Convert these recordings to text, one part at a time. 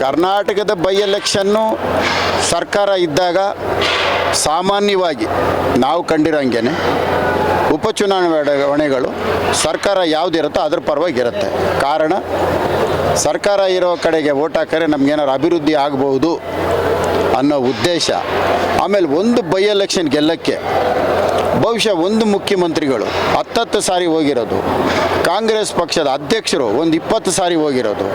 ಕರ್ನಾಟಕದ by election ಸರ್ಕಾರ ಇದ್ದಾಗ ಸಾಮಾನ್ಯವಾಗಿ ನಾವು ಕಂಡಿರೋಂಗೆ ಉಪಚುನಾವಣೆಗಳು ಸರ್ಕಾರ ಯಾವುದಿರುತ್ತೋ ಅದ್ರ ಪರವಾಗಿರುತ್ತೆ. ಕಾರಣ ಸರ್ಕಾರ ಇರೋ ಕಡೆಗೆ ಓಟ್ ಹಾಕಿದ್ರೆ ನಮಗೇನಾದ್ರು ಅಭಿವೃದ್ಧಿ ಆಗ್ಬೋದು ಅನ್ನೋ ಉದ್ದೇಶ. ಆಮೇಲೆ ಒಂದು ಬೈ ಎಲೆಕ್ಷನ್ ಗೆಲ್ಲಕ್ಕೆ ಬಹುಶಃ ಒಂದು ಮುಖ್ಯಮಂತ್ರಿಗಳು 10 ಸಾರಿ ಹೋಗಿರೋದು, ಕಾಂಗ್ರೆಸ್ ಪಕ್ಷದ ಅಧ್ಯಕ್ಷರು ಒಂದು 20 ಸಾರಿ ಹೋಗಿರೋದು,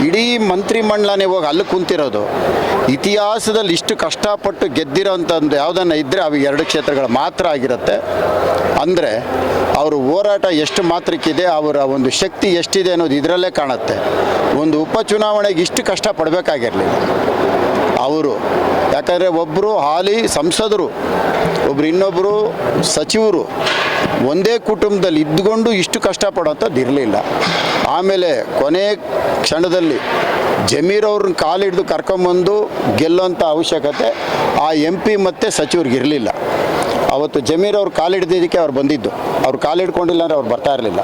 ಇಡೀ ಮಂತ್ರಿಮಂಡಲನೇ ಹೋಗಿ ಅಲ್ಲಿ ಕುಂತಿರೋದು. ಇತಿಹಾಸದಲ್ಲಿ ಇಷ್ಟು ಕಷ್ಟಪಟ್ಟು ಗೆದ್ದಿರೋಂಥದ್ದು ಯಾವುದನ್ನು ಇದ್ದರೆ ಅವು 2 ಕ್ಷೇತ್ರಗಳು ಮಾತ್ರ ಆಗಿರುತ್ತೆ. ಅಂದರೆ ಅವರು ಹೋರಾಟ ಎಷ್ಟು ಮಾತ್ರಕ್ಕಿದೆ, ಅವರ ಒಂದು ಶಕ್ತಿ ಎಷ್ಟಿದೆ ಅನ್ನೋದು ಇದರಲ್ಲೇ ಕಾಣುತ್ತೆ. ಒಂದು ಉಪಚುನಾವಣೆಗೆ ಇಷ್ಟು ಕಷ್ಟಪಡಬೇಕಾಗಿರಲಿಲ್ಲ ಅವರು. ಯಾಕಂದರೆ ಒಬ್ಬರು ಹಾಲಿ ಸಂಸದರು, ಇನ್ನೊಬ್ಬರು ಸಚಿವರು ಒಂದೇ ಕುಟುಂಬದಲ್ಲಿ ಇದ್ದುಕೊಂಡು ಇಷ್ಟು ಕಷ್ಟಪಡೋಂಥದ್ದು ಇರಲಿಲ್ಲ. ಆಮೇಲೆ ಕೊನೆ ಕ್ಷಣದಲ್ಲಿ ಜಮೀರ್ ಅವ್ರನ್ನ ಕಾಲಿಡಿದು ಕರ್ಕೊಂಬಂದು ಗೆಲ್ಲೋಂಥ ಅವಶ್ಯಕತೆ ಆ MP ಮತ್ತು ಸಚಿವ್ರಿಗೆ ಇರಲಿಲ್ಲ. ಅವತ್ತು ಜಮೀರ್ ಅವ್ರು ಕಾಲಿಡ್ದಿದ್ದಕ್ಕೆ ಅವ್ರು ಬಂದಿದ್ದು. ಅವ್ರು ಕಾಲಿಡ್ಕೊಂಡಿಲ್ಲ ಅಂದರೆ ಅವ್ರು ಬರ್ತಾ ಇರಲಿಲ್ಲ.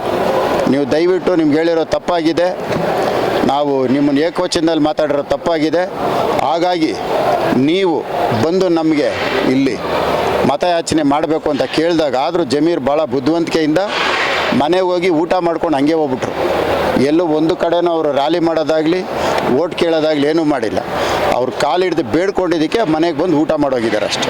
ನೀವು ದಯವಿಟ್ಟು ನಿಮ್ಗೆ ಹೇಳಿರೋ ತಪ್ಪಾಗಿದೆ, ನಾವು ನಿಮ್ಮನ್ನು ಏಕವಚನದಲ್ಲಿ ಮಾತಾಡಿರೋ ತಪ್ಪಾಗಿದೆ. ಹಾಗಾಗಿ ನೀವು ಬಂದು ನಮಗೆ ಇಲ್ಲಿ ಮತಯಾಚನೆ ಮಾಡಬೇಕು ಅಂತ ಕೇಳಿದಾಗ ಆದರೂ ಜಮೀರ್ ಭಾಳ ಬುದ್ಧಿವಂತಿಕೆಯಿಂದ ಮನೆಗೆ ಹೋಗಿ ಊಟ ಮಾಡ್ಕೊಂಡು ಹಂಗೆ ಹೋಗ್ಬಿಟ್ರು. ಎಲ್ಲೂ ಒಂದು ಕಡೆನೂ ಅವರು ರ್ಯಾಲಿ ಮಾಡೋದಾಗಲಿ ಓಟ್ ಕೇಳೋದಾಗಲಿ ಏನೂ ಮಾಡಿಲ್ಲ. ಅವ್ರು ಕಾಲಿಡ್ದು ಬೇಡ್ಕೊಂಡಿದ್ದಕ್ಕೆ ಮನೆಗೆ ಬಂದು ಊಟ ಮಾಡೋಗಿದ್ದಾರೆ ಅಷ್ಟೇ.